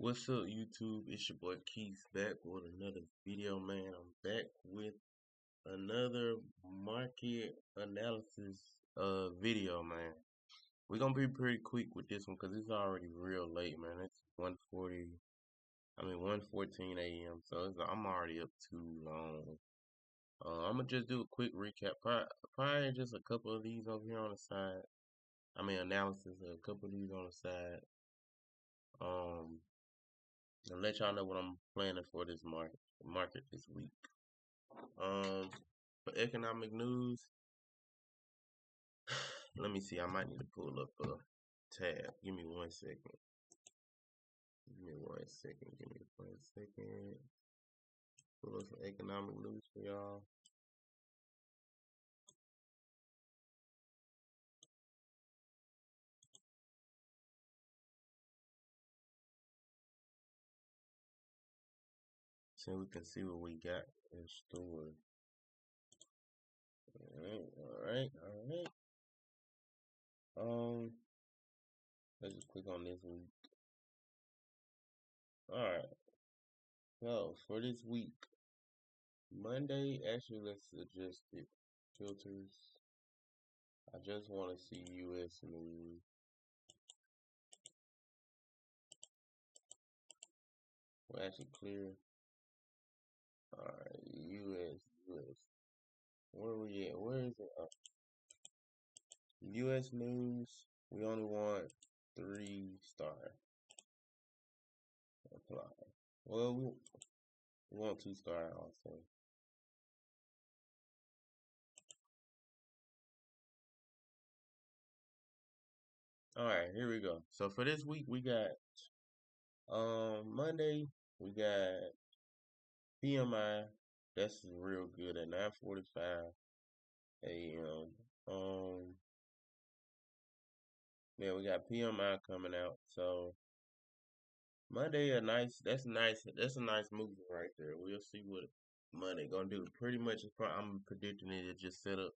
What's up, YouTube? It's your boy Keith back with another video, man. I'm back with another market analysis video, man. We're gonna be pretty quick with this one because it's already real late, man. It's 1:14 a.m. So I'm already up too long. I'm gonna just do a quick recap. Probably just a couple of these over here on the side. Analysis, a couple of these on the side. Um, and let y'all know what I'm planning for this market this week. For economic news, let me see. I might need to pull up a tab. Give me 1 second. Give me 1 second. Give me 1 second. Pull up some economic news for y'all. So we can see what we got in store. Alright. Let's just click on this week. Alright. So for this week, Monday, actually let's adjust it. Filters. I just want to see US news. We'll actually clear. Alright, US. Where we at? Where is it? US news. We only want 3-star. Apply. Well, we want 2-star also. Alright, here we go. So for this week we got Monday we got PMI. That's real good at 9:45 a.m. Yeah, we got PMI coming out. So Monday that's a nice movie right there. We'll see what Monday gonna do. Pretty much I'm predicting it to just set up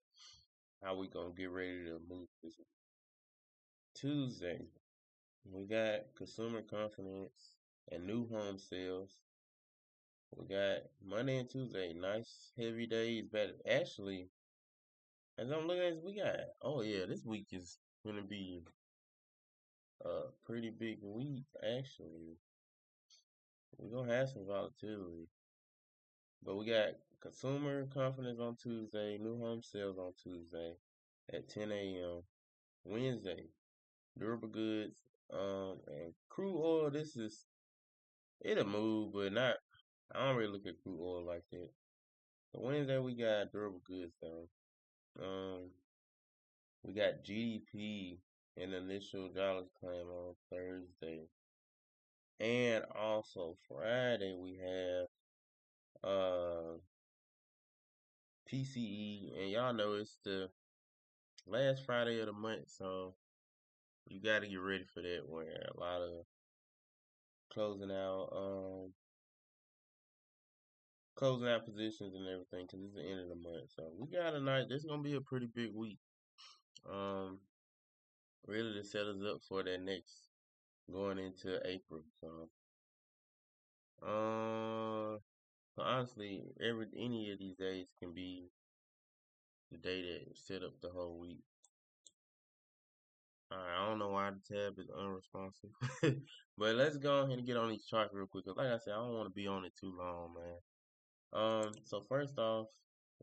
how we gonna get ready to move this week. Tuesday, we got consumer confidence and new home sales. We got Monday and Tuesday, nice heavy days. But actually, as I'm looking at this, this week is gonna be a pretty big week. Actually, we're gonna have some volatility. But we got consumer confidence on Tuesday, new home sales on Tuesday at 10 a.m. Wednesday, durable goods, and crude oil. It'll move, but not. I don't really look at crude oil like that. So Wednesday we got durable goods though. We got GDP and initial dollars claim on Thursday, and also Friday we have PCE, and y'all know it's the last Friday of the month, so you got to get ready for that. Where a lot of closing out, closing out positions and everything, because it's the end of the month. So we got a night. This is gonna be a pretty big week. Um, really to set us up for that next going into April. So honestly, any of these days can be the day that set up the whole week. Alright, I don't know why the tab is unresponsive. But let's go ahead and get on these charts real quick. Cause like I said, I don't want to be on it too long, man. So first off,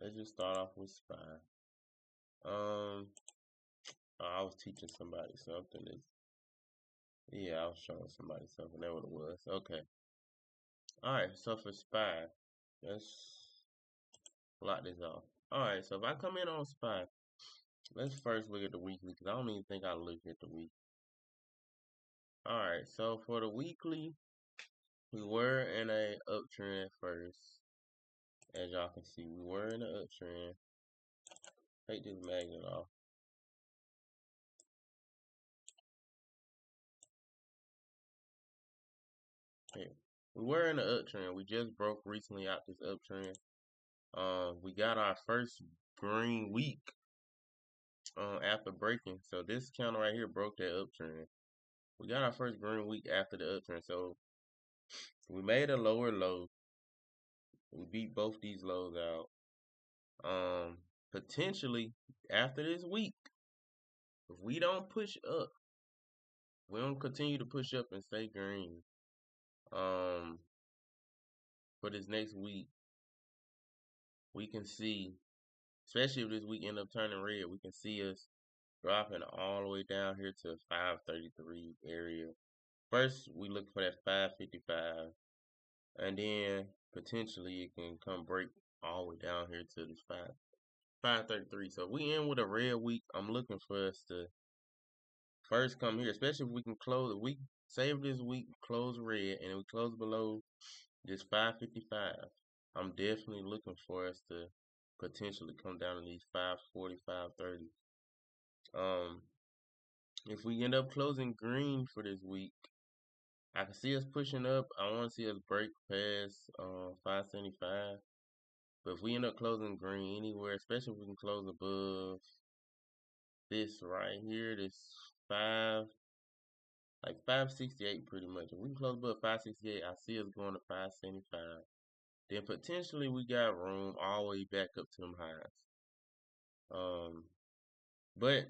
let's just start off with SPY. I was teaching somebody something. Yeah, I was showing somebody something. That's what it was. Okay. Alright, so for SPY, let's lock this off. Alright, so if I come in on SPY, let's first look at the weekly, because I don't even think I looked at the week. Alright, so for the weekly, we were in a uptrend first. As y'all can see, we were in an uptrend. Take this magnet off. Okay. We were in an uptrend. We just broke recently out this uptrend. We got our first green week after breaking. So this counter right here broke that uptrend. We got our first green week after the uptrend. So We made a lower low. We beat both these lows out. Potentially after this week, if we don't push up, we don't continue to push up and stay green. Um, for this next week, we can see, especially if this week end up turning red, we can see us dropping all the way down here to 533 area. First, we look for that 555, and then potentially it can come break all the way down here to this 533. So if we end with a red week, I'm looking for us to first come here, especially if we can close. If we save this week, close red, and we close below this 555, I'm definitely looking for us to potentially come down to these 540, 530. Um, if we end up closing green for this week, I can see us pushing up. I want to see us break past 575. But if we end up closing green anywhere, especially if we can close above this right here, this 5, like 568 pretty much. If we can close above 568, I see us going to 575. Then potentially we got room all the way back up to them highs. But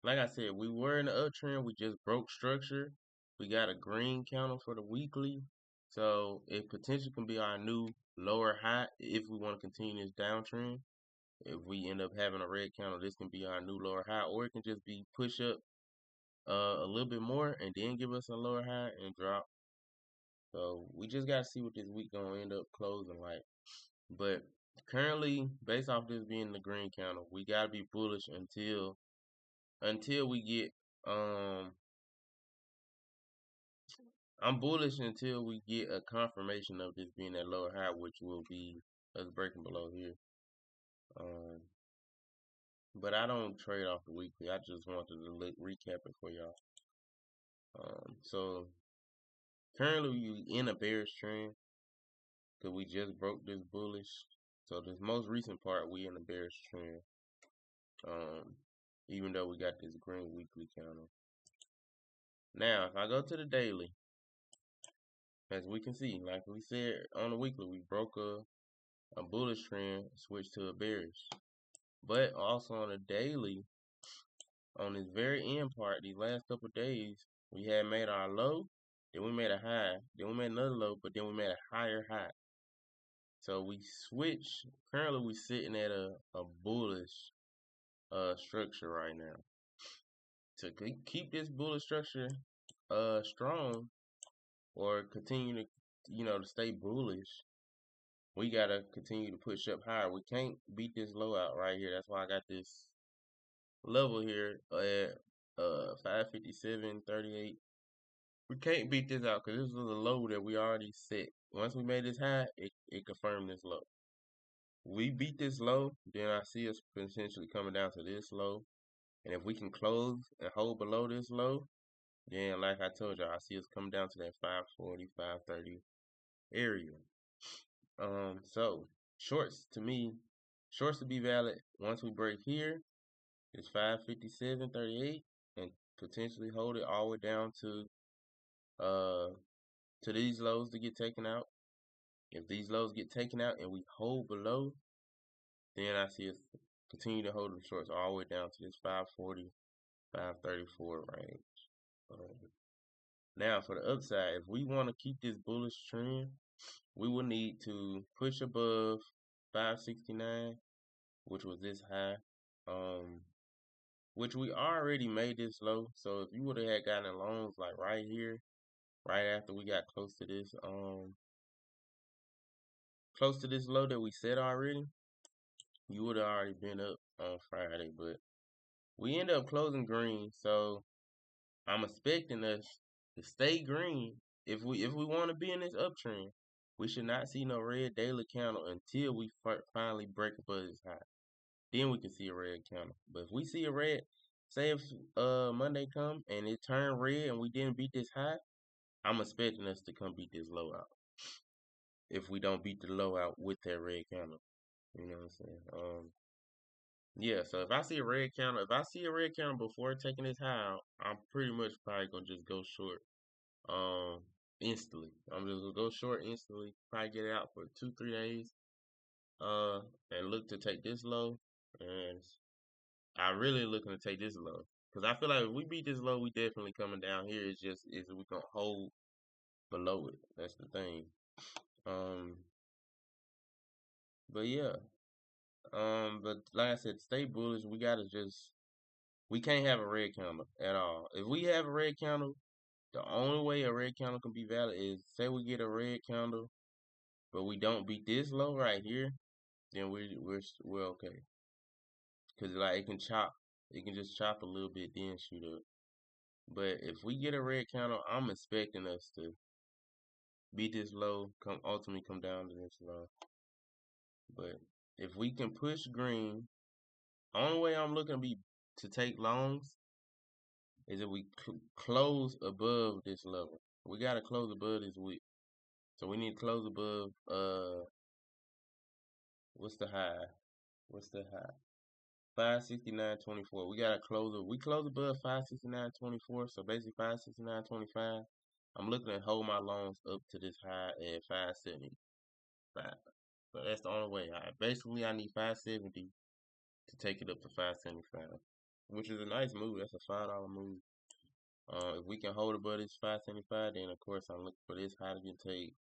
like I said, we were in the uptrend. We just broke structure. We got a green candle for the weekly. So it potentially can be our new lower high if we want to continue this downtrend. If we end up having a red candle, this can be our new lower high, or it can just be push up a little bit more and then give us a lower high and drop. So we just gotta see what this week gonna end up closing like. But currently, based off this being the green candle, we gotta be bullish until we get I'm bullish until we get a confirmation of this being that lower high, which will be us breaking below here. Um, but I don't trade off the weekly. I just wanted to recap it for y'all. So currently we in a bearish trend because we just broke this bullish. So this most recent part we in a bearish trend. Even though we got this green weekly candle. Now if I go to the daily, as we can see, like we said on the weekly, we broke a bullish trend, switched to a bearish. But also on a daily, on this very end part, these last couple of days, we had made our low, then we made a high, then we made another low, but then we made a higher high. So we switch. Currently, we sitting at a bullish structure right now. To keep this bullish structure strong or continue to to stay bullish, we gotta continue to push up higher. We can't beat this low out right here. That's why I got this level here at 557.38. We can't beat this out because this was a low that we already set. Once we made this high, it confirmed this low. We beat this low, then I see us potentially coming down to this low. And if we can close and hold below this low, then like I told y'all, I see us coming down to that 540, 530 area. So shorts to me, shorts to be valid once we break here is 557.38 and potentially hold it all the way down to these lows to get taken out. If these lows get taken out and we hold below, then I see us continue to hold the shorts all the way down to this 540, 534 range. Now for the upside, if we want to keep this bullish trend, we will need to push above 569, which was this high. Which we already made this low. So if you would have had gotten loans like right here, right after we got close to this low that we set already, you would have already been up on Friday. But we end up closing green, so I'm expecting us to stay green. If we want to be in this uptrend, we should not see no red daily candle until we finally break above this high. Then we can see a red candle. But if we see a red, say if Monday come and it turned red and we didn't beat this high, I'm expecting us to come beat this low out. If we don't beat the low out with that red candle, you know what I'm saying? Yeah. So if I see a red candle before taking this high out, I'm pretty much probably gonna just go short. instantly. I'm just gonna go short instantly. Probably get it out for 2, 3 days. And look to take this low. And I really looking to take this low because I feel like if we beat this low, we definitely coming down here. It's just is we gonna hold below it. That's the thing. Um, but yeah. But like I said, stay bullish. We gotta just we can't have a red candle at all. If we have a red candle, the only way a red candle can be valid is say we get a red candle, but we don't beat this low right here, then we're okay. Cause like it can just chop a little bit, then shoot up. But if we get a red candle, I'm expecting us to beat this low, ultimately come down to this low. But if we can push green, only way I'm looking to take longs is if we close above this level. We gotta close above this wick. So we need to close above what's the high? What's the high? 569.24. We gotta close it. We close above 569.24. So basically 569.25. I'm looking to hold my longs up to this high at 575. So that's the only way. Basically I need 570 to take it up to 575, which is a nice move. That's a $5 move. If we can hold above this 575, then of course I'm looking for this high to get take,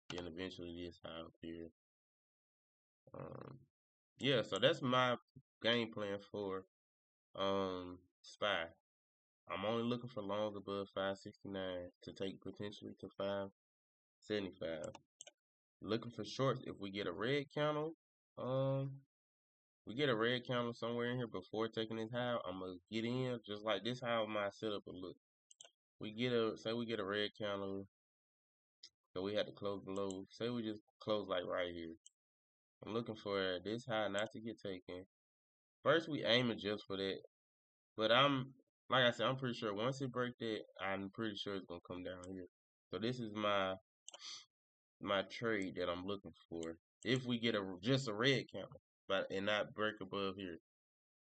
then eventually this high up here. Yeah, so that's my game plan for SPY. I'm only looking for longs above 569 to take potentially to 575. Looking for shorts if we get a red candle. We get a red candle somewhere in here before taking this high. I'm gonna get in just like this. How my setup will look. Say we get a red candle, so we had to close below. Say we just close like right here. I'm looking for this high not to get taken. First we aiming just for that, but like I said, I'm pretty sure once it break that, I'm pretty sure it's gonna come down here. So this is my trade that I'm looking for. If we get just a red candle, but and not break above here.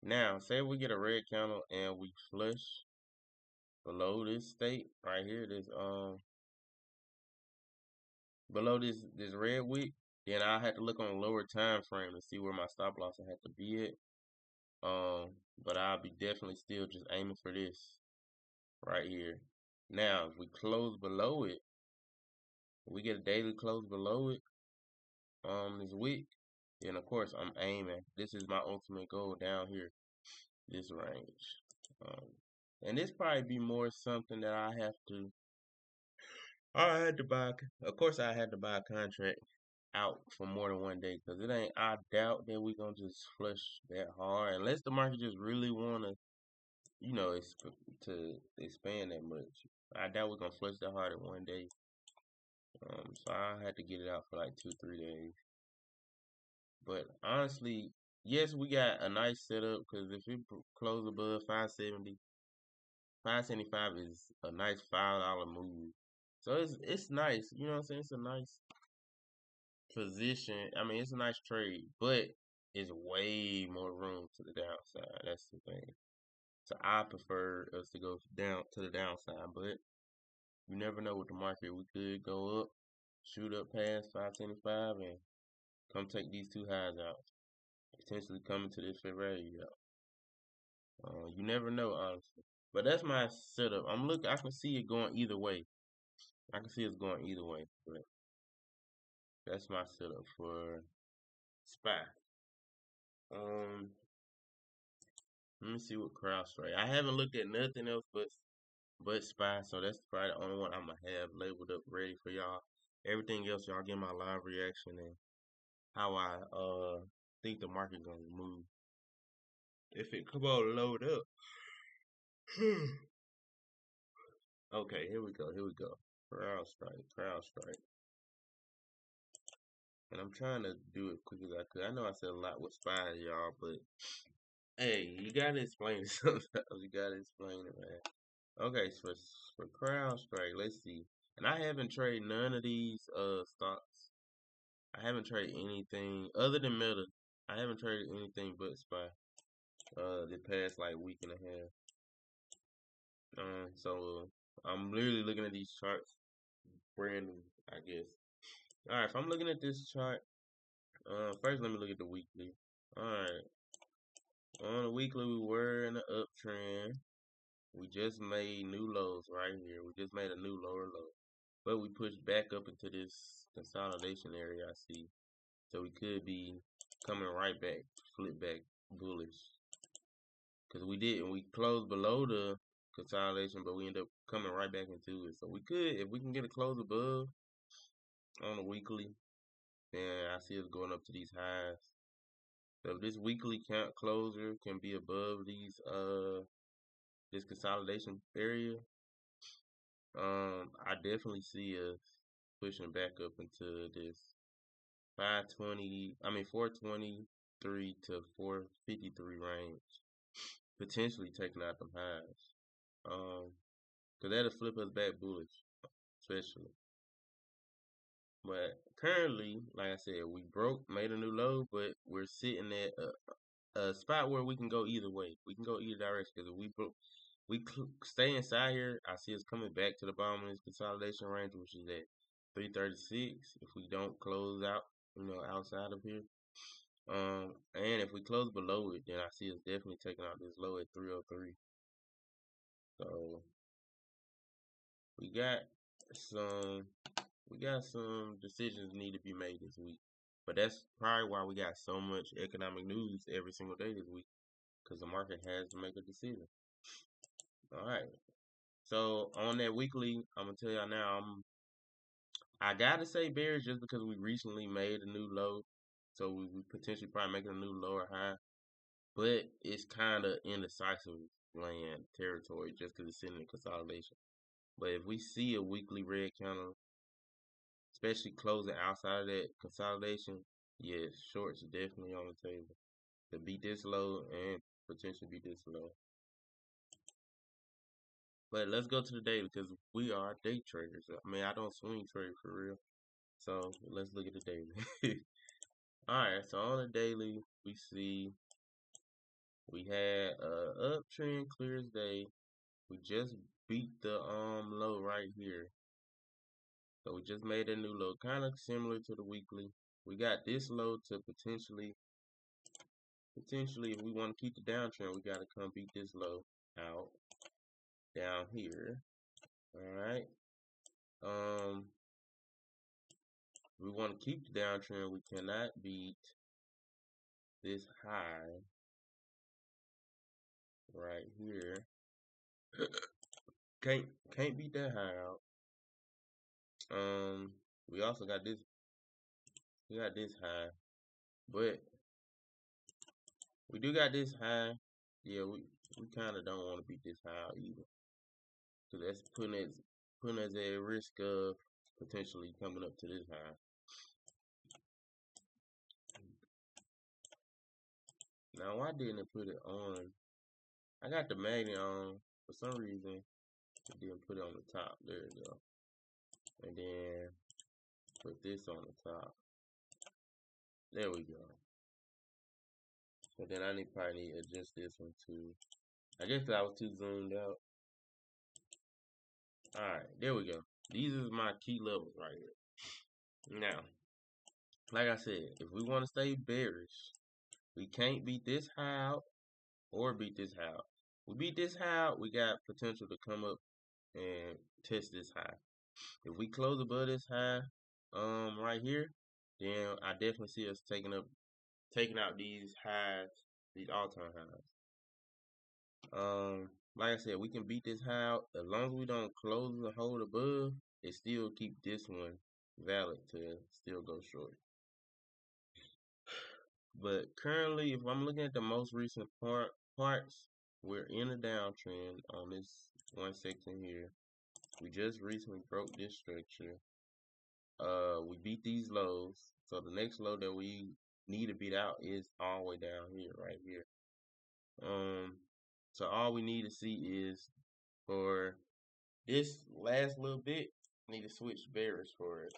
Now, say we get a red candle and we flush below this state right here, this below this red wick, then I had to look on a lower time frame to see where my stop loss I had to be at. But I'll be definitely still just aiming for this right here. Now, if we close below it, we get a daily close below it, this wick, then of course I'm aiming. This is my ultimate goal down here, this range. And this probably be more something that I had to buy. Of course, I had to buy a contract out for more than one day because it ain't. I doubt that we gonna just flush that hard unless the market just really wanna, to expand that much. I doubt we're gonna flush that hard in one day. So I had to get it out for like 2, 3 days. But honestly, yes, we got a nice setup because if it close above 570, 575 is a nice $5 move. So it's nice. You know what I'm saying? It's a nice position. I mean, it's a nice trade, but it's way more room to the downside. That's the thing. So I prefer us to go down to the downside, but you never know with the market. We could go up, shoot up past 575, and come take these two highs out. Potentially coming to this February. You never know, honestly. But that's my setup. I can see it going either way. I can see it's going either way. But that's my setup for SPY. Um, Let me see what CrowdStrike. I haven't looked at nothing else but SPY, so that's probably the only one I'm gonna have labeled up ready for y'all. Everything else, y'all get my live reaction and how I think the market gonna move. If it come on load up. Okay, here we go. Here we go. CrowdStrike. And I'm trying to do it quick as I could. I know I said a lot with SPY, y'all, but hey, you gotta explain it sometimes. You gotta explain it, man. Okay, so for CrowdStrike, let's see. And I haven't traded none of these stocks. I haven't traded anything other than Meta. I haven't traded anything but SPY the past like week and a half. So I'm literally looking at these charts brand new, I guess. All right, if I'm looking at this chart, first let me look at the weekly. All right, on the weekly we were in the uptrend. We just made new lows right here. We just made a new lower low, but we pushed back up into this consolidation area. I see, so we could be coming right back, flip back bullish, because we didn't. We closed below the consolidation, but we end up coming right back into it. So we could, if we can get a close above on the weekly, then I see us going up to these highs. So if this weekly count closer can be above these this consolidation area, I definitely see us pushing back up into this 423 to 453 range, potentially taking out them highs. Cause that'll flip us back bullish, especially. But currently, like I said, we made a new low, but we're sitting at a spot where we can go either way. We can go either direction. Because if we stay inside here, I see us coming back to the bottom of this consolidation range, which is at 336. If we don't close out, outside of here, and if we close below it, then I see us definitely taking out this low at 303. So we got some decisions need to be made this week. But that's probably why we got so much economic news every single day this week, because the market has to make a decision. All right. So on that weekly, I'm gonna tell y'all now. I gotta say bearish just because we recently made a new low, so we potentially probably making a new lower high. But it's kind of indecisive land territory just because it's sitting in consolidation. But if we see a weekly red candle, especially closing outside of that consolidation, yes, shorts definitely on the table to beat this low and potentially beat this low. But let's go to the daily because we are day traders. I mean, I don't swing trade for real. So let's look at the daily. Alright, so on the daily, we see we had a uptrend clear as day. We just beat the low right here. So we just made a new low, kind of similar to the weekly. We got this low to potentially if we want to keep the downtrend, we got to come beat this low out down here. All right. We want to keep the downtrend. We cannot beat this high right here. Can't beat that high out. We also got this. We got this high, but we do got this high. Yeah, we kind of don't want to beat this high out either, because that's putting us at risk of potentially coming up to this high. Now, why didn't it put it on? I got the magnet on. For some reason, it didn't put it on the top. There we go. And then put this on the top. There we go. But then I probably need to adjust this one too. I guess I was too zoomed out. Alright, there we go. These is my key levels right here. Now, like I said, if we want to stay bearish, we can't beat this high out or beat this high out. We beat this high out, we got potential to come up and test this high. If we close above this high, right here, then I definitely see us taking out these highs, these all-time highs. Like I said, we can beat this high out as long as we don't close and hold above. It still keep this one valid to still go short. But currently, if I'm looking at the most recent parts, we're in a downtrend on this one section here. We just recently broke this structure. We beat these lows, so the next low that we need to beat out is all the way down here, right here. So all we need to see is for this last little bit, need to switch bearish for us.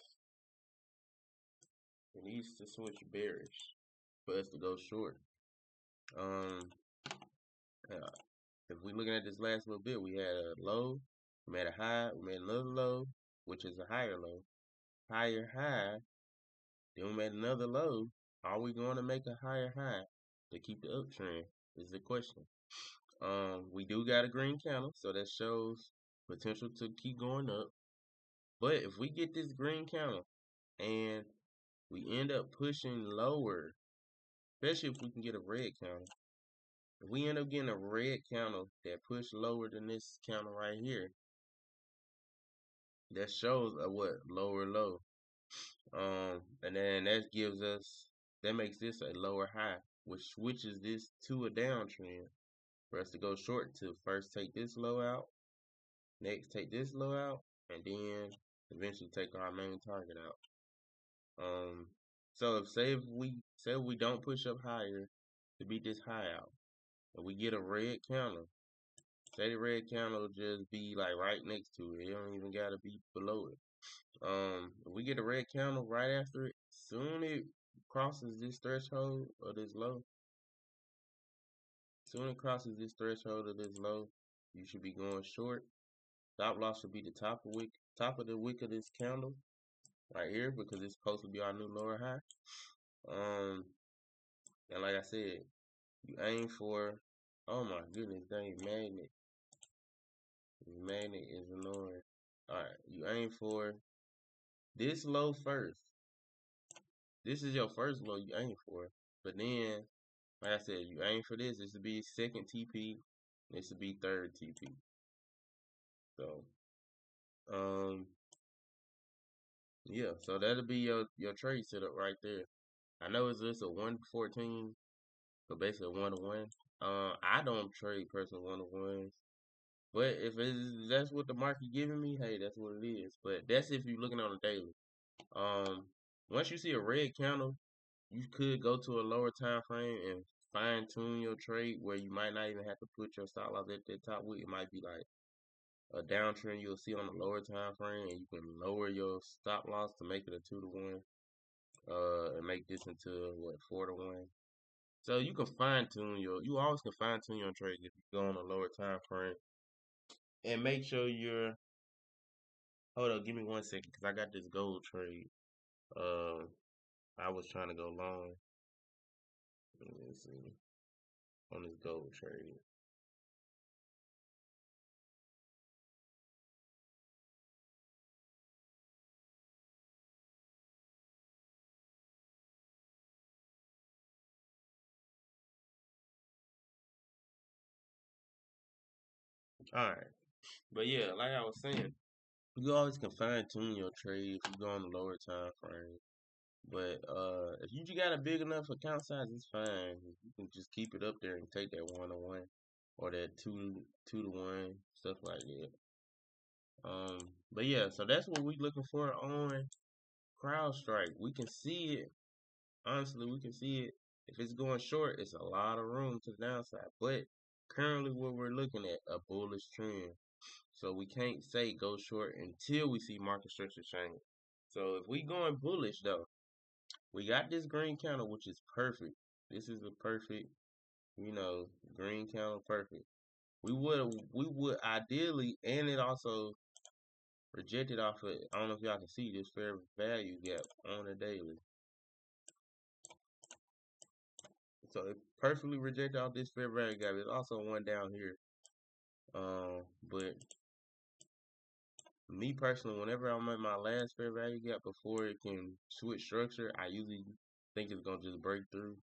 It needs to switch bearish for us to go short. If we're looking at this last little bit, we had a low, we made a high, we made another low, which is a higher low, higher high, then we made another low. Are we going to make a higher high to keep the uptrend? Is the question. We do got a green candle, so that shows potential to keep going up. But if we get this green candle and we end up pushing lower, especially if we can get a red candle, if we end up getting a red candle that push lower than this candle right here, that shows a what lower low. And then that makes this a lower high, which switches this to a downtrend for us to go short to first take this low out, next take this low out, and then eventually take our main target out. So if we don't push up higher to beat this high out, and we get a red candle, say the red candle just be like right next to it. It don't even gotta be below it. If we get a red candle right after it, soon it crosses this threshold or this low. Soon it crosses this threshold or this low, you should be going short. Stop loss should be the top of the wick of this candle right here because it's supposed to be our new lower high. And like I said, you aim for. Oh my goodness, dang magnet! Magnet is annoying. All right, you aim for this low first. This is your first low you aim for, but then, like I said, you aim for this. This would be second TP. This would be third TP. So, um, yeah. So that'll be your trade setup right there. I know it's just a 1-14, so basically a 1-to-1. I don't trade personal 1-to-1s, but if that's what the market giving me, hey, that's what it is. But that's if you're looking on a daily. Um, Once you see a red candle, you could go to a lower time frame and fine tune your trade where you might not even have to put your stop loss at that top wick. It might be like a downtrend you'll see on a lower time frame, and you can lower your stop loss to make it a 2-to-1, and make this into what 4-to-1. So you can you always can fine tune your trades if you go on a lower time frame, and make sure you're. Hold on, give me 1 second, cause I got this gold trade. Uh, I was trying to go long. Let me see on this gold trade. All right, but yeah, like I was saying, you always can fine tune your trade if you go on the lower time frame. But if you got a big enough account size, it's fine. You can just keep it up there and take that 1-to-1 or that 2-to-1 stuff like that. But yeah, so that's what we looking for on CrowdStrike. We can see it. Honestly, we can see it. If it's going short, it's a lot of room to the downside. But currently, what we're looking at a bullish trend. So we can't say go short until we see market structure change. So if we going bullish though, we got this green candle, which is perfect. This is a perfect, green candle, perfect. We would ideally, and it also rejected off of. I don't know if y'all can see this fair value gap on the daily. So it perfectly rejected off this fair value gap. There's also one down here. But me personally, whenever I'm at my last fair value gap before it can switch structure, I usually think it's gonna just break through.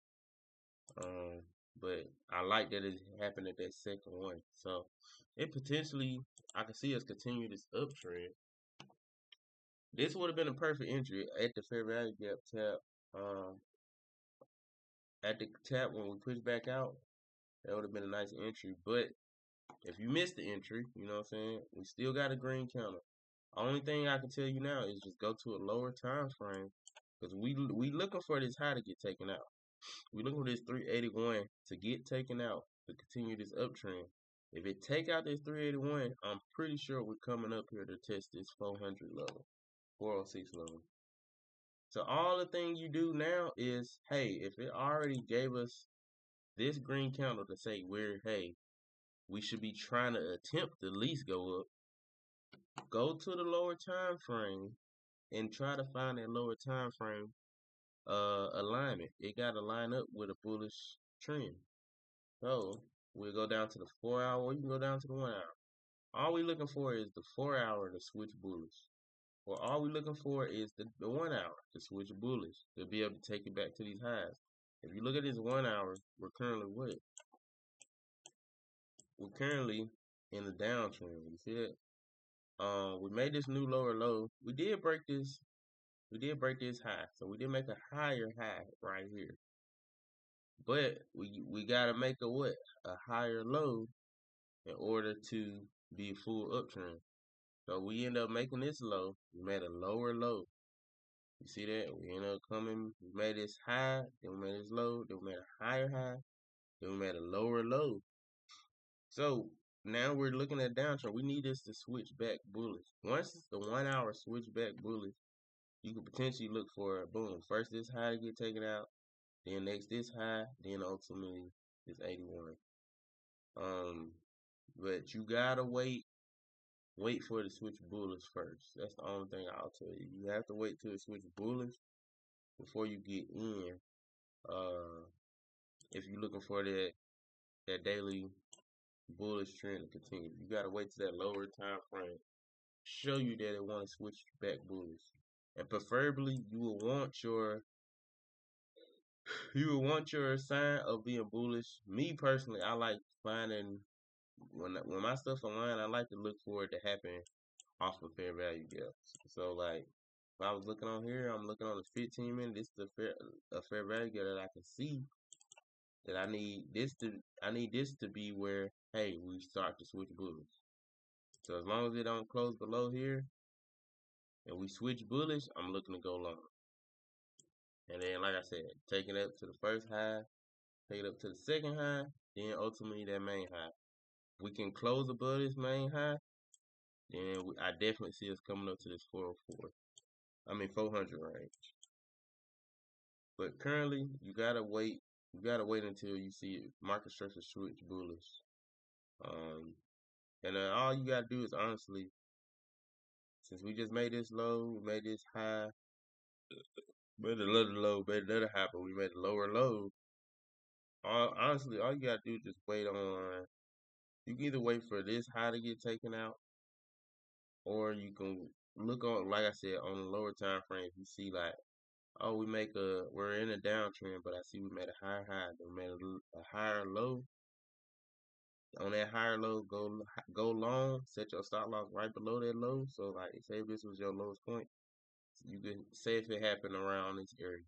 Um, but I like that it happened at that second one. So it potentially, I can see us continue this uptrend. This would have been a perfect entry at the fair value gap tap. Um, at the tap when we push back out, that would have been a nice entry. But if you missed the entry, you know what I'm saying? We still got a green counter. Only thing I can tell you now is just go to a lower time frame because we looking for this high to get taken out. We looking for this 381 to get taken out to continue this uptrend. If it take out this 381, I'm pretty sure we're coming up here to test this 400 level, 406 level. So all the thing you do now is, hey, if it already gave us this green candle to say we should be trying to attempt to at least go up. go to the lower time frame and try to find that lower time frame alignment. It got to line up with a bullish trend. So we'll go down to the 4 hour, or you can go down to the 1 hour. All we looking for is the 4 hour to switch bullish. Or all we looking for is the 1 hour to switch bullish to be able to take it back to these highs. If you look at this 1 hour, we're currently what? We're currently in the downtrend. You see it? We made this new lower low. We did break this. We did break this high, so we did make a higher high right here. But we gotta make a what? A higher low in order to be full uptrend. So we end up making this low. We made a lower low. You see that? We end up coming. We made this high. Then we made this low. Then we made a higher high. Then we made a lower low. So now we're looking at downtrend. We need this to switch back bullish. Once the 1 hour switch back bullish, you could potentially look for boom. First this high to get taken out, then next this high, then ultimately this 81. But you gotta wait for it to switch bullish first. That's the only thing I'll tell you. You have to wait till it switch bullish before you get in. If you're looking for that daily bullish trend to continue, you gotta wait till that lower time frame show you that it want to switch back bullish. And preferably you will want your sign of being bullish. Me personally, I like finding when my stuff online, I like to look for it to happen off of fair value gaps. So like if I was looking on here, I'm looking on the 15 minute. This is a fair value gap that I can see that I need this to be where hey we start to switch bullish. So as long as it don't close below here and we switch bullish, I'm looking to go long. And then like I said, take it up to the first high, take it up to the second high, then ultimately that main high. If we can close above this main high, then I definitely see us coming up to this 400 range. But currently, you gotta wait. You gotta wait until you see market structure switch bullish. And all you gotta do is honestly, since we just made this low, we made this high, made another low, made another high, but we made a lower low. Honestly, all you gotta do is just wait on. You can either wait for this high to get taken out, or you can look on, like I said, on the lower time frame. You see like, oh, we're in a downtrend, but I see we made a higher high, then we made a higher low. On that higher low, go long, set your stop loss right below that low. So like, say if this was your lowest point, you can say if it happened around this area.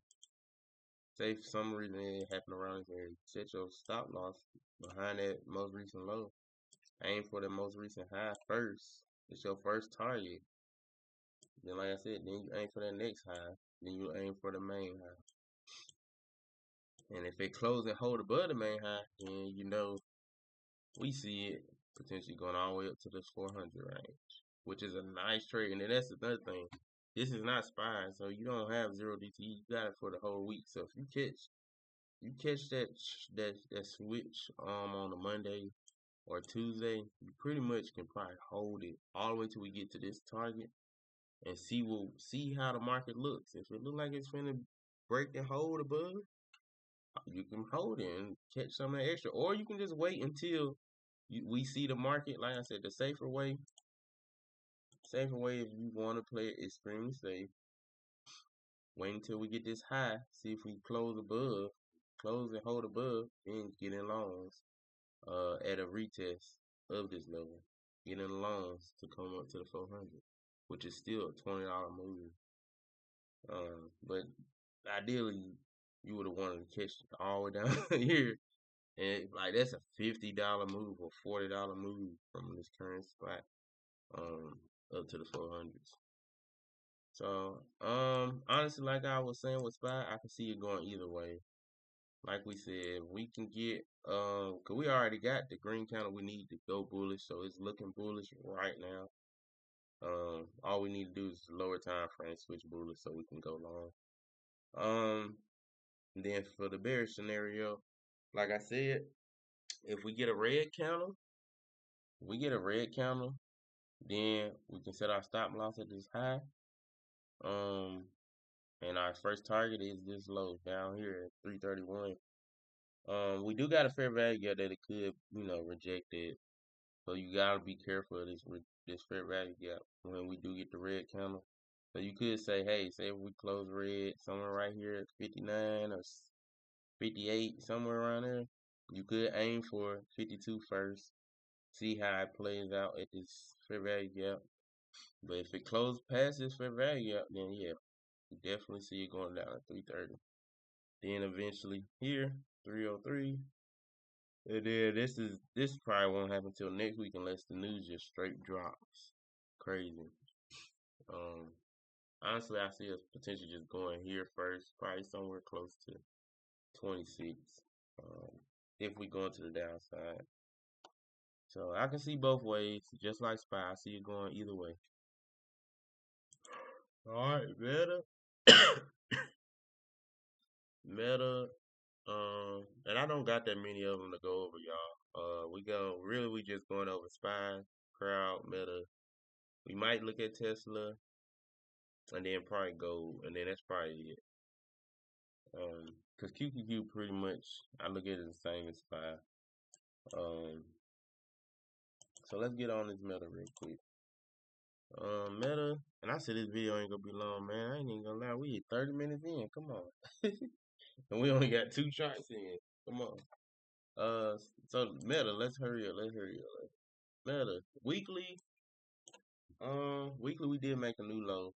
Say for some reason it happened around this area, set your stop loss behind that most recent low. Aim for the most recent high first. It's your first target. Then like I said, then you aim for that next high. Then you aim for the main high. And if it close and hold above the main high, then you know we see it potentially going all the way up to this 400 range, which is a nice trade. And then that's another thing. This is not SPY, so you don't have 0DTE. You got it for the whole week. So if you catch that switch on a Monday or Tuesday, you pretty much can probably hold it all the way till we get to this target and see how the market looks. If it look like it's finna break and hold above, you can hold it and catch some of that extra, or you can just wait until we see the market. Like I said, the safer way if you want to play it extremely safe. Wait until we get this high, see if we close and hold above, then get in longs at a retest of this level. Get in longs to come up to the 400, which is still a $20 move. But ideally, you would have wanted to catch it all the way down here. And like that's a $50 move or $40 move from this current spot up to the 400s. So honestly, like I was saying with SPY, I can see it going either way. Like we said, we can get cause we already got the green candle we need to go bullish, so it's looking bullish right now. All we need to do is lower time frame switch bullish so we can go long. Then for the bearish scenario, like I said, if we get a red candle, Then we can set our stop loss at this high. And our first target is this low down here at 331. We do got a fair value gap that it could, reject it. So you gotta be careful of this fair value gap when we do get the red candle. So you could say, hey, say if we close red somewhere right here at 59 or 58, somewhere around there, you could aim for 52 first. See how it plays out at this fair value gap. But if it closes past this fair value gap, then yeah, you definitely see it going down at 330. Then eventually here, 303. And then this probably won't happen until next week unless the news just straight drops. Crazy. Um Honestly I see us potentially just going here first, probably somewhere close to 26. Um if we go into the downside. So I can see both ways, just like SPY. I see it going either way. Alright, Meta. Meta. And I don't got that many of them to go over, y'all. We just going over SPY, Crowd, Meta. We might look at Tesla, and then probably gold, and then that's probably it. Cause QQQ pretty much I look at it the same as SPY. So let's get on this Meta real quick. Meta, and I said this video ain't gonna be long, man. I ain't even gonna lie, we hit 30 minutes in. Come on, and we only got 2 charts in. Come on. So Meta, let's hurry up. Meta weekly. Weekly we did make a new low.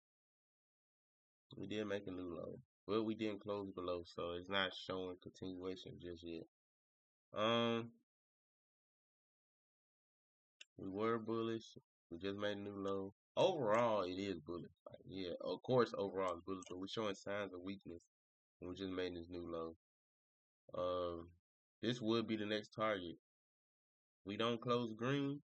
But we didn't close below, so it's not showing continuation just yet. We were bullish. We just made a new low. Overall, it is bullish. Like, yeah, of course, overall it's bullish, but we're showing signs of weakness. And we just made this new low. This would be the next target. We don't close green,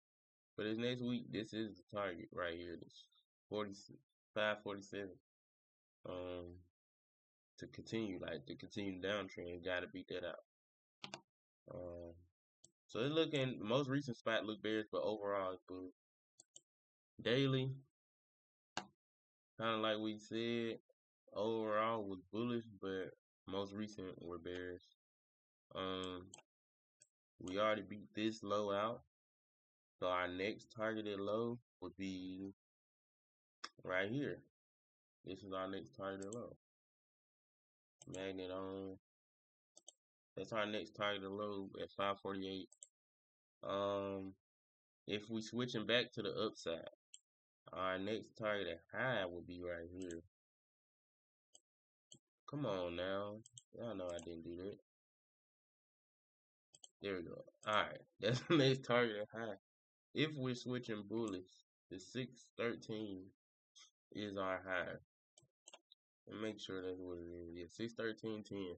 but this next week, this is the target right here. This 45.47. To continue the downtrend, gotta beat that out. So it's looking, the most recent spot look bearish, but overall it's bullish. Daily, kind of like we said, overall was bullish, but most recent were bearish. We already beat this low out, so our next targeted low would be right here. This is our next targeted low. Magnet on. That's our next targeted low at 548. If we switching back to the upside, our next targeted high will be right here. Come on now. Y'all know I didn't do that. There we go. Alright. That's the next targeted high. If we're switching bullish, the 613 is our high. And make sure that's what it is. 613.10.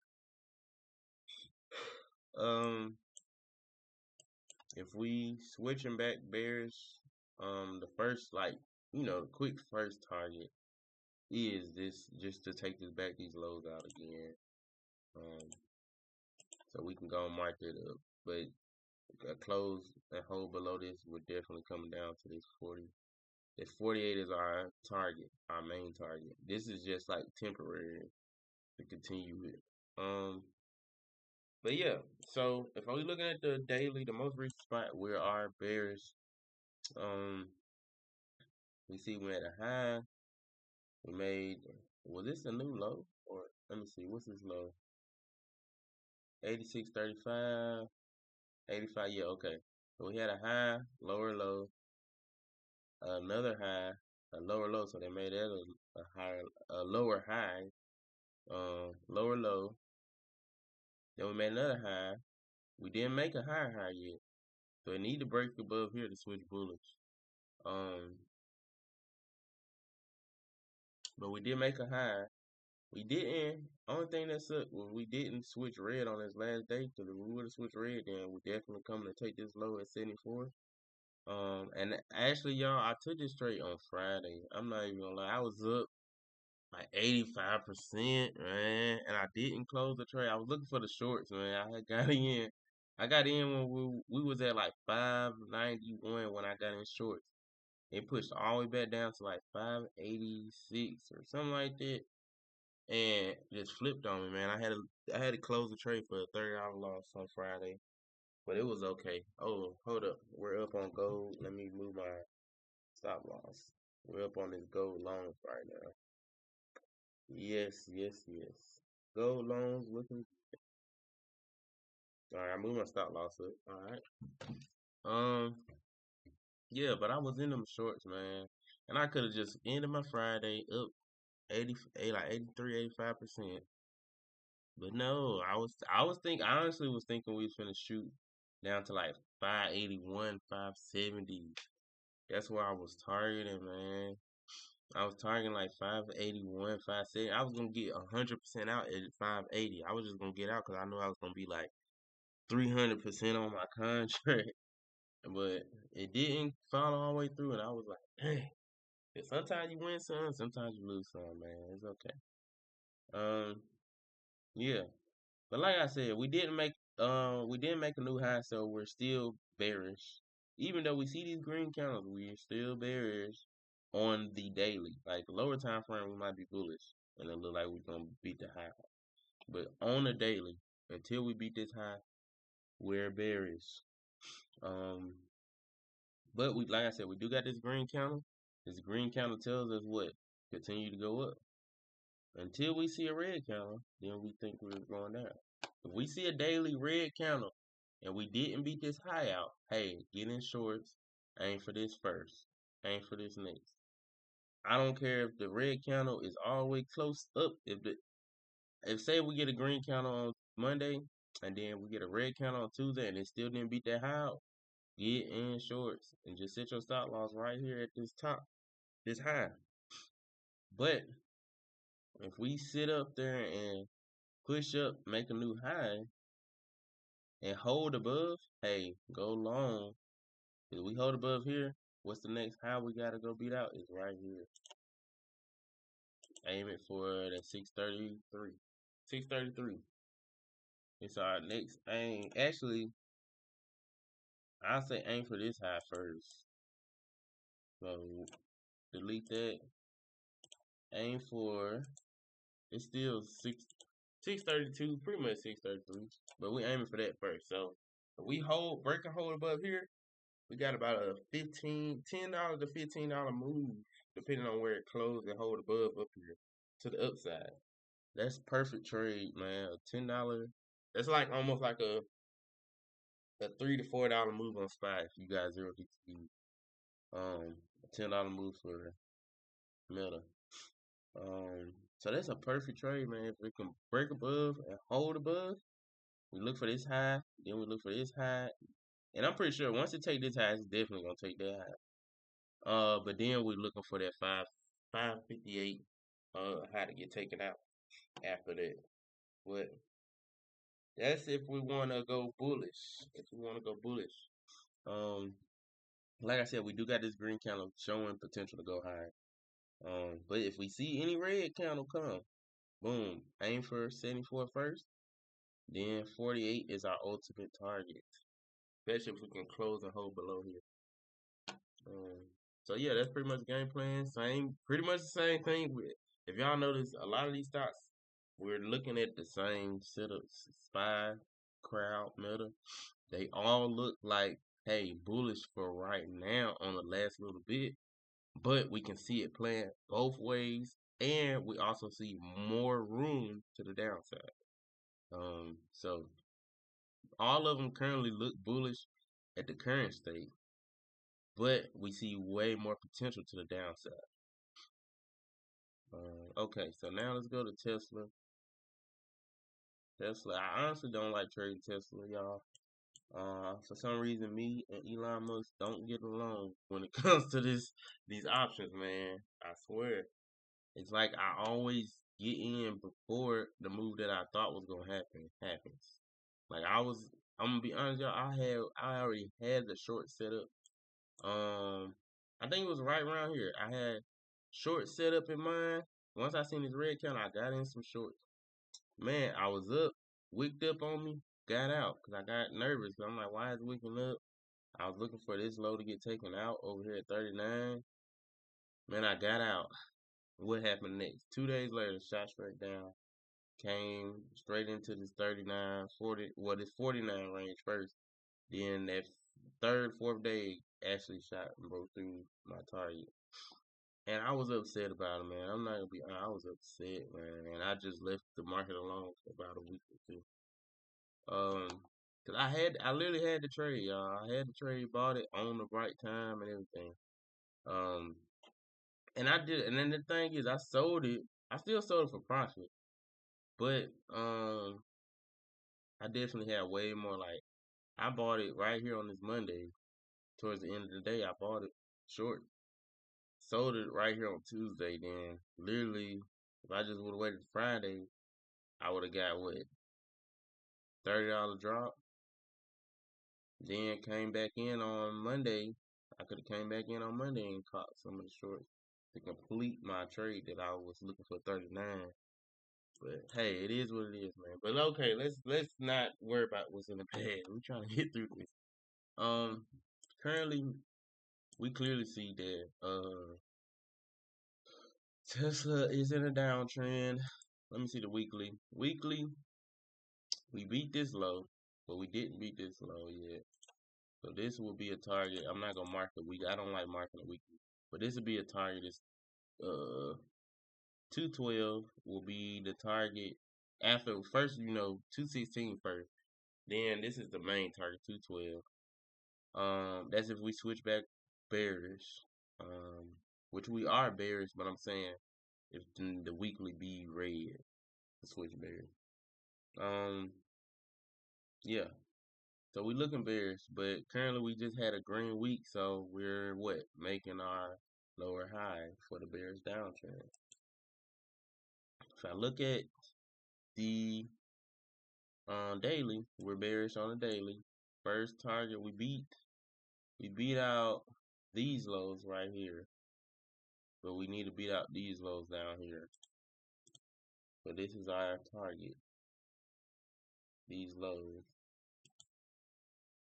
If we switching back bearish, the first quick first target is this, just to take this back these lows out again. So we can go and mark it up. But a close and hold below this would definitely come down to this 40. This 48 is our target, our main target. This is just like temporary to continue with. But yeah, so if we're looking at the daily, the most recent spot where our bearish, we see we had a high. We made, was this a new low? Or let me see, what's this low? 86.35, 85, yeah, okay. So we had a high, lower low, another high, a lower low, so they made that a lower high, lower low. Then we made another high. We didn't make a higher high yet. So it need to break above here to switch bullish. But we did make a high. We didn't. Only thing that sucked was we didn't switch red on this last day. Because if we would have switched red, then we definitely coming to take this low at 74. And actually, y'all, I took this trade on Friday. I'm not even gonna lie. I was up like 85%, man, and I didn't close the trade. I was looking for the shorts, man. I got in. I got in when we was at like 591 when I got in shorts. It pushed all the way back down to like 586 or something like that, and just flipped on me, man. I had to close the trade for a $30 loss on Friday, but it was okay. Oh, hold up, we're up on gold. Let me move my stop loss. We're up on this gold loans right now. Yes, yes, yes. Gold loans looking. All right, I moved my stop loss up. All right. Um, yeah, but I was in them shorts, man, and I could have just ended my Friday up like 83, 85%. But no, I honestly was thinking we was finna shoot down to like 581, 570. That's where I was targeting, man. I was targeting like 581, 570. I was gonna get 100% out at 580. I was just gonna get out because I knew I was gonna be like 300% on my contract, but it didn't follow all the way through, and I was like, dang. Sometimes you win some, sometimes you lose some, man. It's okay. Um, yeah. But like I said, we didn't make a new high, so we're still bearish. Even though we see these green candles, we're still bearish on the daily. Like the lower time frame, we might be bullish, and it look like we're gonna beat the high. But on the daily, until we beat this high, we're bearish. Um, but we, like I said, we do got this green candle. This green candle tells us what? Continue to go up. Until we see a red candle, then we think we're going down. If we see a daily red candle and we didn't beat this high out, hey, get in shorts. Aim for this first. Aim for this next. I don't care if the red candle is all the way close up. If say we get a green candle on Monday and then we get a red candle on Tuesday and it still didn't beat that high out, get in shorts and just set your stop loss right here at this top, this high. But if we sit up there and push up, make a new high, and hold above, hey, go long. If we hold above here, what's the next high we gotta go beat out? Is right here. Aim it for that 633. 633. It's our next aim. Actually, I'll say aim for this high first. So delete that. Aim for it's still 632, pretty much 633. But we aiming for that first. So if we break a hold above here, we got about a $10 to $15 move, depending on where it closed and hold above up here to the upside. That's perfect trade, man. A $10. That's like almost like a $3 to $4 move on SPY if you got 0DTE. A $10 move for Meta. So that's a perfect trade, man. If we can break above and hold above, we look for this high, then we look for this high, and I'm pretty sure once it take this high, it's definitely gonna take that high. But then we're looking for that 558 how to get taken out after that. But that's if we wanna go bullish. If we wanna go bullish. Um like I said, we do got this green candle showing potential to go higher. But if we see any red candle come, boom, aim for 74 first. Then 48 is our ultimate target. Especially if we can close and hold below here. So yeah, that's pretty much the game plan. Pretty much the same thing. If y'all notice, a lot of these stocks, we're looking at the same setups: SPY, Crowd, Meta. They all look like, hey, bullish for right now on the last little bit, but we can see it playing both ways, and we also see more room to the downside. So all of them currently look bullish at the current state, but we see way more potential to the downside. Okay, so now let's go to Tesla. I honestly don't like trading Tesla, y'all. For some reason, me and Elon Musk don't get along when it comes to these options, man. I swear, it's like I always get in before the move that I thought was gonna happen happens. Like I'm gonna be honest, y'all. I already had the short set up. I think it was right around here. I had short setup in mind. Once I seen this red count, I got in some shorts. Man, I was up, wicked up on me, got out because I got nervous. I'm like, why is it wicking up? I was looking for this low to get taken out over here at 39. Man, I got out. What happened next? 2 days later, shot straight down. Came straight into this 39, 40, well, this 49 range first. Then that third, fourth day actually shot and broke through my target. And I was upset about it, man. I'm not gonna be honest, I was upset, man. And I just left the market alone for about a week or two. Cause I literally had the trade, y'all. I had the trade, bought it on the right time and everything. Um, and I did, and then the thing is, I sold it. I still sold it for profit, but I definitely had way more. Like I bought it right here on this Monday. Towards the end of the day, I bought it short, sold it right here on Tuesday. Then literally, if I just would have waited Friday, I would have got what $30 drop. Then came back in on Monday. I could have came back in on Monday and caught some of the shorts to complete my trade that I was looking for 39. But hey, it is what it is, man. But okay, let's not worry about what's in the past. We're trying to get through this. Um, Currently we clearly see that Tesla is in a downtrend. Let me see the weekly. Weekly, we beat this low, but we didn't beat this low yet. So this will be a target. I'm not gonna mark the week. I don't like marking the weekly, but this will be a target. It's 212 will be the target after first. 216 first. Then this is the main target 212. That's if we switch back bearish. Which we are bearish, but I'm saying if the weekly be red, the switch bearish. Um, yeah. So we looking bearish, but currently we just had a green week, so we're what making our lower high for the bearish downtrend. If I look at the daily, we're bearish on the daily. First target we beat out these lows right here, but we need to beat out these lows down here. So this is our target, these lows,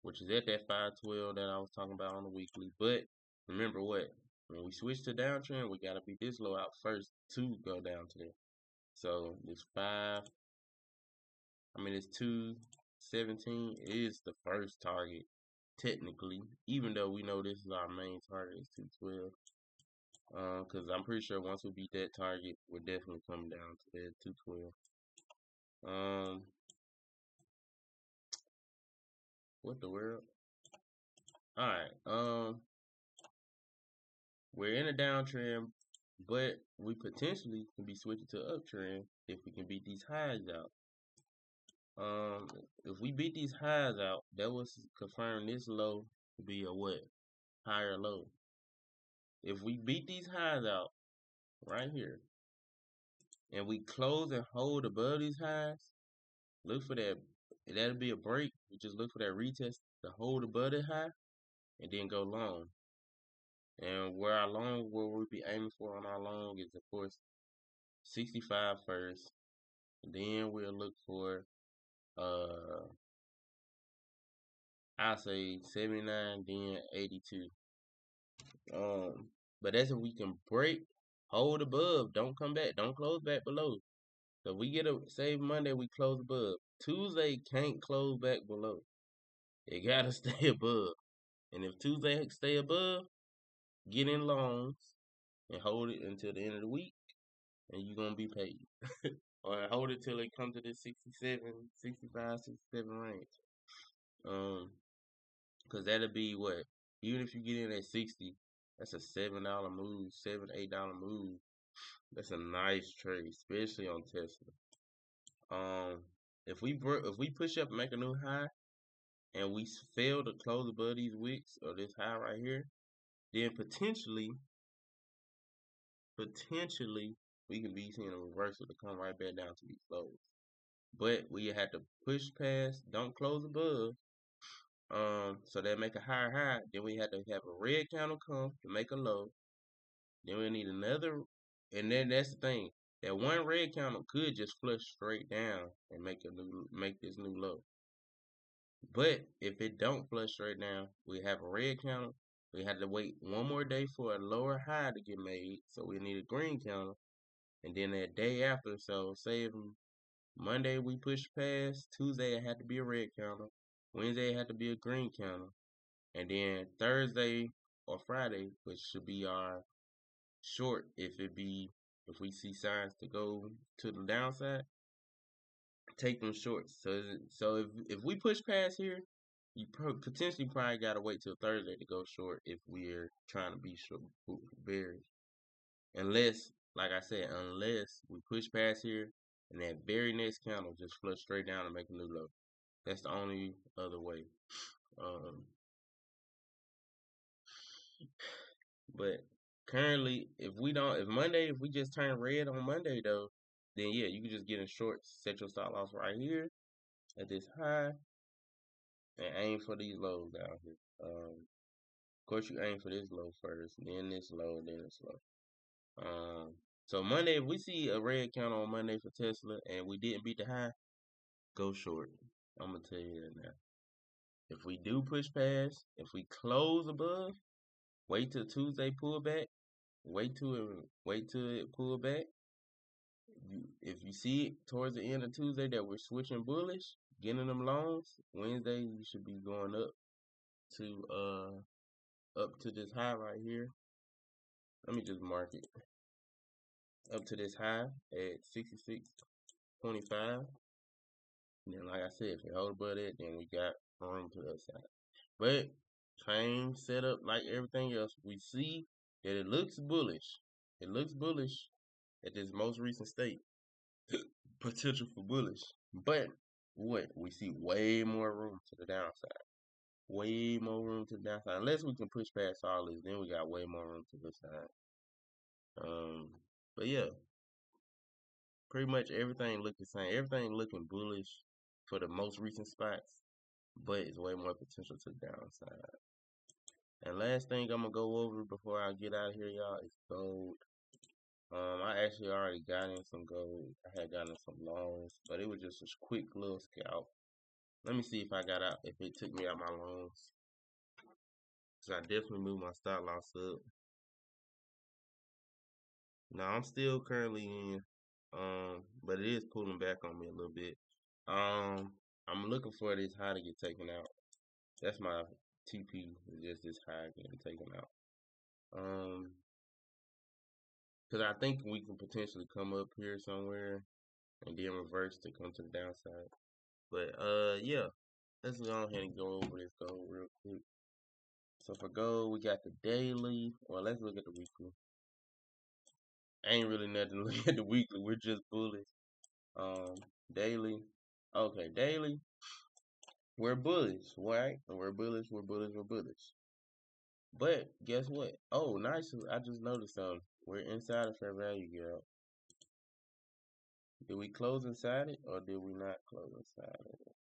which is at that 512 that I was talking about on the weekly. But remember what? When we switch to downtrend, we gotta beat this low out first to go down to there. So this it's 217 is the first target, technically, even though we know this is our main target is 212. Because I'm pretty sure once we beat that target, we're definitely coming down to that 212. What the world? All right. We're in a downtrend, but we potentially can be switching to uptrend if we can beat these highs out. If we beat these highs out, that will confirm this low to be a what? Higher low. If we beat these highs out right here, and we close and hold above these highs, look for that. That'll be a break. You just look for that retest to hold above the high, and then go long. And where we'll be aiming for on our long is of course 65 first. Then we'll look for I say 79, then 82. But that's if we can break, hold above, don't come back, don't close back below. So we get say Monday we close above. Tuesday can't close back below. It gotta stay above. And if Tuesday stay above, get in longs and hold it until the end of the week, and you're gonna be paid. Or hold it till it comes to this 67, 65, 67 range. Cause that'll be what? Even if you get in at 60, that's a $7 move, $8 move. That's a nice trade, especially on Tesla. If we push up and make a new high, and we fail to close above these wicks or this high right here, then potentially we can be seeing a reversal to come right back down to these lows. But we have to push past, don't close above. So that make a higher high. Then we have to have a red candle come to make a low. Then we need another, and then that's the thing. That one red candle could just flush straight down and make this new low. But if it don't flush right now, we have a red counter. We had to wait one more day for a lower high to get made, so we need a green counter. And then that day after, so say if Monday we push past, Tuesday it had to be a red counter, Wednesday it had to be a green counter, and then Thursday or Friday, which should be our short if we see signs to go to the downside, take them shorts. So if we push past here, you potentially probably gotta wait till Thursday to go short if we're trying to be short bearish. Unless, like I said, unless we push past here and that very next candle just flush straight down and make a new low. That's the only other way. Um, but currently, if we just turn red on Monday though, then yeah, you can just get in shorts, set your stop loss right here at this high, and aim for these lows down here. Of course, you aim for this low first, then this low, then this low. So Monday, if we see a red count on Monday for Tesla and we didn't beat the high, go short. I'm gonna tell you that now. If we do push past, if we close above, wait till Tuesday pullback. Wait till it pull back. If you see it towards the end of Tuesday that we're switching bullish, getting them longs, Wednesday you should be going up to this high right here. Let me just mark it up to this high at 66.25. And then, like I said, if you hold above it, then we got room to the upside. But same setup like everything else. We see that it looks bullish. It looks bullish at this most recent state. Potential for bullish. But what? We see way more room to the downside. Way more room to the downside. Unless we can push past all this, then we got way more room to the side. But yeah, pretty much everything look the same. Everything looking bullish for the most recent spots, but it's way more potential to the downside. And last thing I'm gonna go over before I get out of here, y'all, is gold. I actually already got in some gold. I had gotten some longs, but it was just a quick little scalp. Let me see if it took me out my longs. So I definitely moved my stop loss up. Now I'm still currently in, but it is pulling back on me a little bit. I'm looking for this high to get taken out. That's my TP, just this high getting taken out. Because I think we can potentially come up here somewhere and then reverse to come to the downside. But yeah, let's go ahead and go over this gold real quick. So for gold, we got the daily. Well, let's look at the weekly. Ain't really nothing to look at the weekly. We're just bullish. Daily. Okay, daily. We're bullish, right? We're bullish. We're bullish. We're bullish. But guess what? Oh, nice. I just noticed something. We're inside of fair value gap. Did we close inside it or did we not close inside it?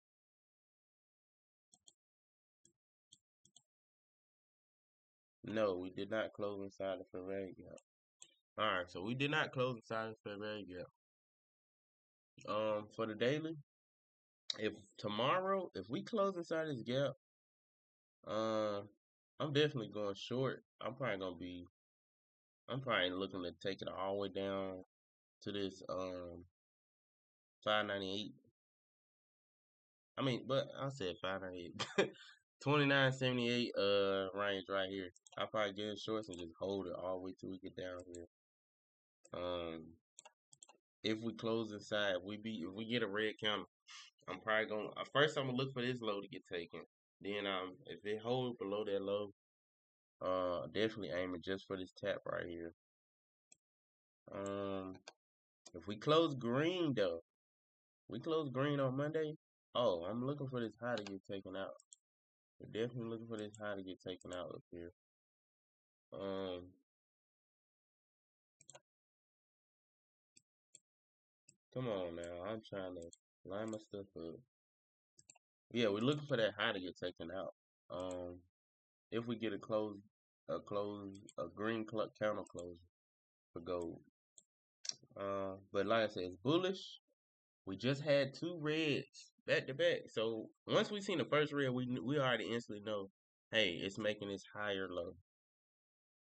No, we did not close inside the fair value gap. Alright, so we did not close inside the fair value gap. For the daily, if we close inside this gap, I'm definitely going short. I'm probably looking to take it all the way down to this 598. I mean, but I said 598. 29.78 range right here. I'll probably get in shorts and just hold it all the way till we get down here. If we close inside, if we get a red counter, I'm probably gonna first I'm gonna look for this low to get taken. Then if it holds below that low, definitely aiming just for this tap right here. If we close green though, we close green on Monday. Oh, I'm looking for this high to get taken out. We're definitely looking for this high to get taken out up here. Come on now, I'm trying to line my stuff up. Yeah, we're looking for that high to get taken out. If we get a green counter close for gold. But like I said, it's bullish. We just had two reds back to back. So once we seen the first red, we already instantly know, hey, it's making this higher low.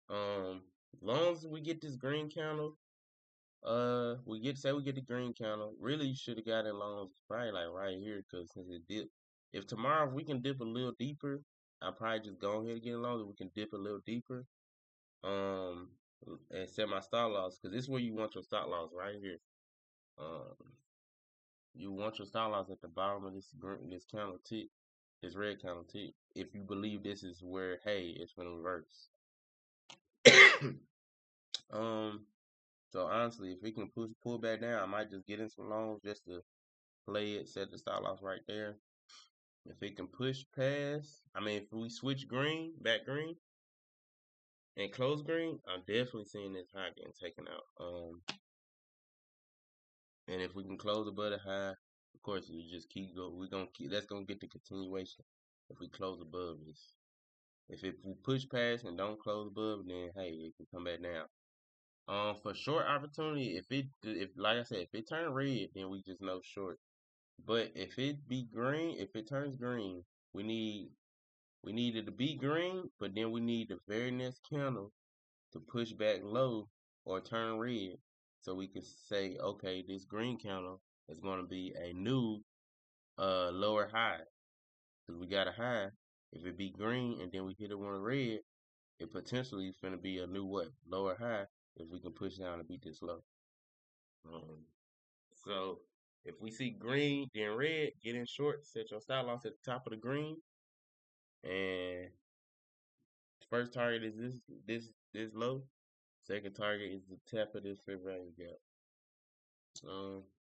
As long as we get this green candle, we get the green candle. Really, you should have got it long probably like right here, cause since it dipped. If tomorrow we can dip a little deeper, I'll probably just go ahead and get it longer. We can dip a little deeper. Um, and set my stop loss, cause this is where you want your stop loss right here. Um, you want your stop loss at the bottom of this candle tick, this red candle tick. If you believe this is where, hey, it's gonna reverse. um, so honestly, if we can pull back down, I might just get in some longs just to play it, set the stop loss right there. If it can push past, I mean, if we switch back green, and close green, I'm definitely seeing this high getting taken out. And if we can close above the high, of course, we just keep going. We're gonna keep. That's gonna get the continuation. If we close above this, if we push past and don't close above, then hey, it can come back down. For short opportunity, if like I said, if it turn red, then we just know short. But if it be green, if it turns green, we need it to be green, but then we need the very next candle to push back low or turn red, so we can say, okay, this green candle is going to be a new lower high, because we got a high. If it be green and then we hit it on red, it potentially is going to be a new what lower high if we can push down and beat this low. So if we see green then red, get in short, set your stop loss at the top of the green, and first target is this low. Second target is the top of this fair value gap.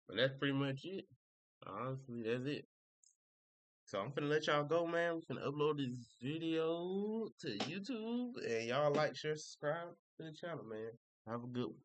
But that's pretty much it. Honestly, that's it. So I'm finna let y'all go, man. We're finna upload this video to YouTube, and y'all like, share, subscribe to the channel, man. Have a good one.